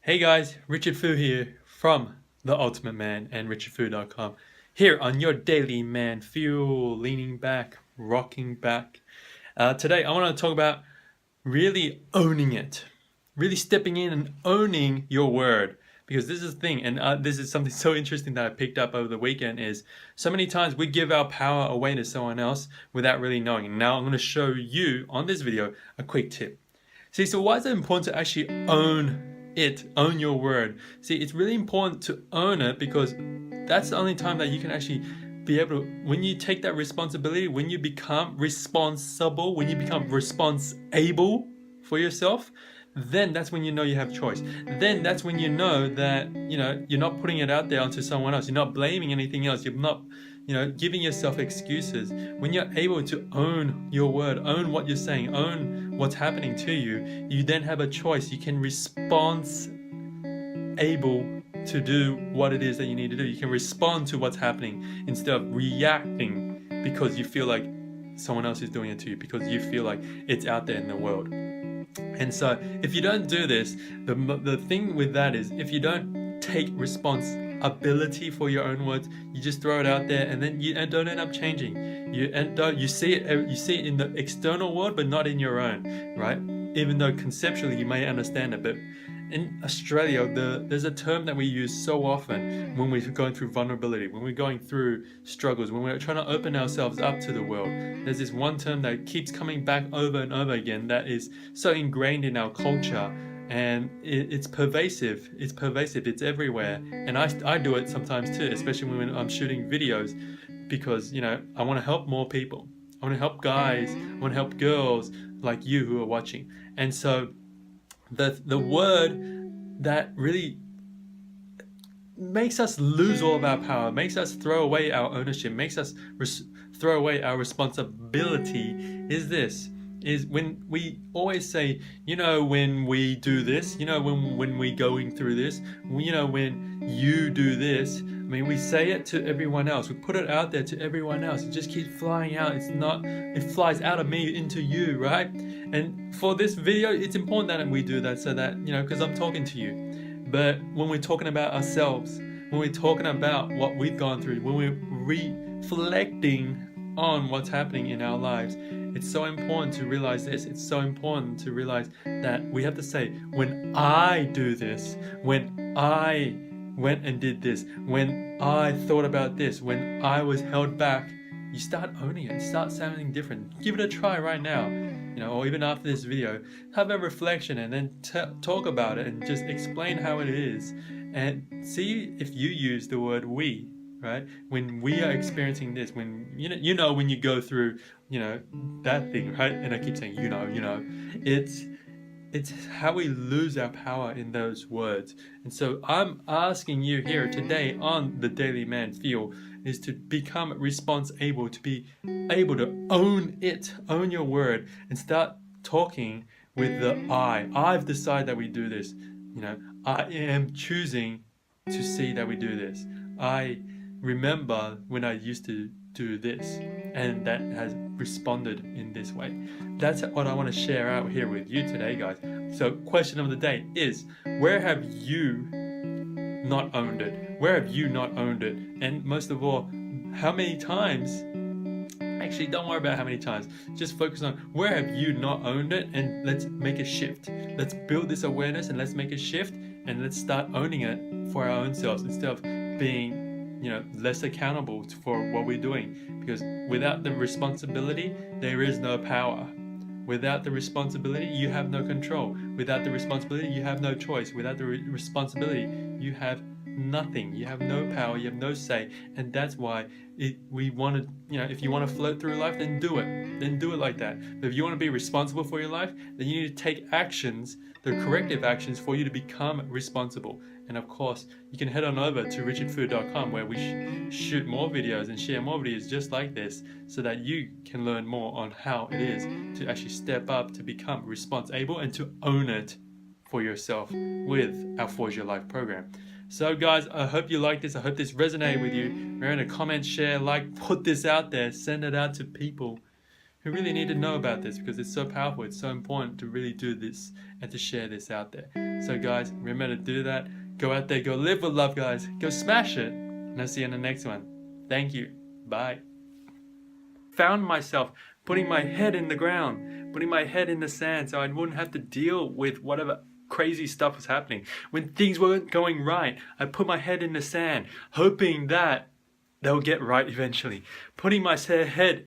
Hey guys, Richard Fu here from The Ultimate Man and richardfu.com. Here on your daily man fuel, leaning back, rocking back. Today I want to talk about really owning it, really stepping in and owning your word. Because this is the thing, and this is something so interesting that I picked up over the weekend is so many times we give our power away to someone else without really knowing. And now I'm going to show you on this video a quick tip. See, so why is it important to actually own your word? See, it's really important to own it because that's the only time that you can actually be able to, when you take that responsibility, when you become responsible, when you become responsible for yourself, then that's when you know you have choice. Then that's when you know that, you're not putting it out there onto someone else. You're not blaming anything else. You're not, giving yourself excuses. When you're able to own your word, own what you're saying, own what's happening to you, you then have a choice. You can able to do what it is that you need to do. You can respond to what's happening instead of reacting because you feel like someone else is doing it to you, because you feel like it's out there in the world. And so if you don't do this, the thing with that is, if you don't take responsibility for your own words, you just throw it out there and then you don't end up changing. You see it in the external world, but not in your own, right? Even though conceptually you may understand it, but in Australia, there's a term that we use so often when we're going through vulnerability, when we're going through struggles, when we're trying to open ourselves up to the world. There's this one term that keeps coming back over and over again that is so ingrained in our culture, and it's pervasive. It's pervasive. It's everywhere. And I do it sometimes too, especially when I'm shooting videos, because I want to help more people. I want to help guys. I want to help girls like you who are watching. And so the word that really makes us lose all of our power, makes us throw away our ownership, makes us throw away our responsibility is when we always say, when we do this, when we're going through this, when you do this. I mean, we say it to everyone else. We put it out there to everyone else. It just keeps flying out. It flies out of me into you, right? And for this video, it's important that we do that so that, because I'm talking to you. But when we're talking about ourselves, when we're talking about what we've gone through, when we're reflecting on what's happening in our lives, it's so important to realize this. It's so important to realize that we have to say, when I do this, when I went and did this, when I thought about this, when I was held back, you start owning it. Start sounding different. Give it a try right now, or even after this video, have a reflection and then talk about it and just explain how it is, and see if you use the word we, right? When we are experiencing this, when when you go through, that thing, right? And I keep saying, it's how we lose our power in those words. And so I'm asking you here today on the Daily Man Feel is to become responsible, to be able to own your word, and start talking with the I. I've decided that we do this. I am choosing to see that we do this. I remember when I used to do this, and that has responded in this way. That's what I want to share out here with you today, guys. So question of the day is, where have you not owned it? Where have you not owned it? And most of all, how many times? Actually, don't worry about how many times. Just focus on where have you not owned it, and let's make a shift. Let's build this awareness and let's make a shift, and let's start owning it for our own selves instead of being less accountable for what we're doing. Because without the responsibility, there is no power. Without the responsibility, you have no control. Without the responsibility, you have no choice. Without the responsibility, you have nothing. You have no power. You have no say. And that's why we want to, if you want to float through life, then do it. Then do it like that. But if you want to be responsible for your life, then you need to take actions, the corrective actions, for you to become responsible. And of course, you can head on over to richardfu.com, where we shoot more videos and share more videos just like this, so that you can learn more on how it is to actually step up, to become responsible, and to own it for yourself with our Forge Your Life program. So guys, I hope you like this. I hope this resonated with you. Remember to comment, share, like, put this out there, send it out to people who really need to know about this because it's so powerful. It's so important to really do this and to share this out there. So guys, remember to do that. Go out there, go live with love, guys. Go smash it. And I'll see you in the next one. Thank you. Bye. Found myself putting my head in the ground, putting my head in the sand so I wouldn't have to deal with whatever crazy stuff was happening. When things weren't going right, I put my head in the sand, hoping that they'll get right eventually. Putting my head